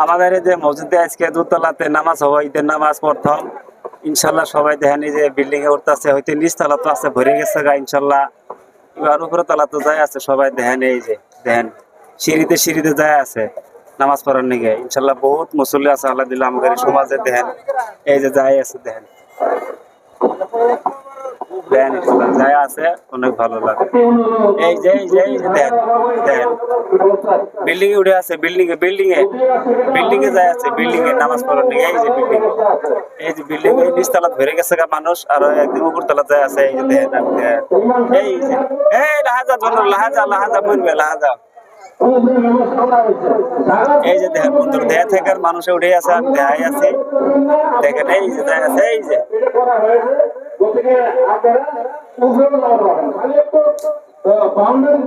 আমাদের এই যে মসজিদে আজকে দোতলাতে নামাজ হবে, ঈদের নামাজ প্রথম ইনশাল্লাহ সবাই দেখেন এই যে বিল্ডিং এ উঠতেছে, হয়তো নিচ তলা তো আছে ভরে গেছে গা ইনশাল্লাহ, এবার উপরে তলা তো যায় আছে, সবাই দেখেন এই যে দেখেন সিঁড়িতে সিঁড়িতে যায় আছে নামাজ পড়ার নিগে ইনশাল্লাহ বহুত মুসল্লি আছে আল্লাহ দিল্লাহ আমাদের এই সমাজে দেখেন এই যে যায় আছে দেখেন দেখেন ইনশাল্লাহ যায় আছে, অনেক ভালো লাগে। এই যে দেখেন দেখেন বিল্ডিং এ উঠে আছে, বিল্ডিং এ যায় আছে, বিল্ডিং এ নামাজ পড়ার নিগে এই যে বিল্ডিং এ নিচতলা ধরে গেছে গা মানুষ, আর একদম উপর তলা যায় আছে এই যে দেখেন আপনি দেখেন। এই যে এই লাহাজা ধরো লাহাজা বলবে লাহাজা এই যে দেখেন বন্ধুর দেয়া থেকে মানুষে উঠে আছে, আমি দেখাই আছি দেখেন এই যে যায় আছে এই যে বাউন্ডারি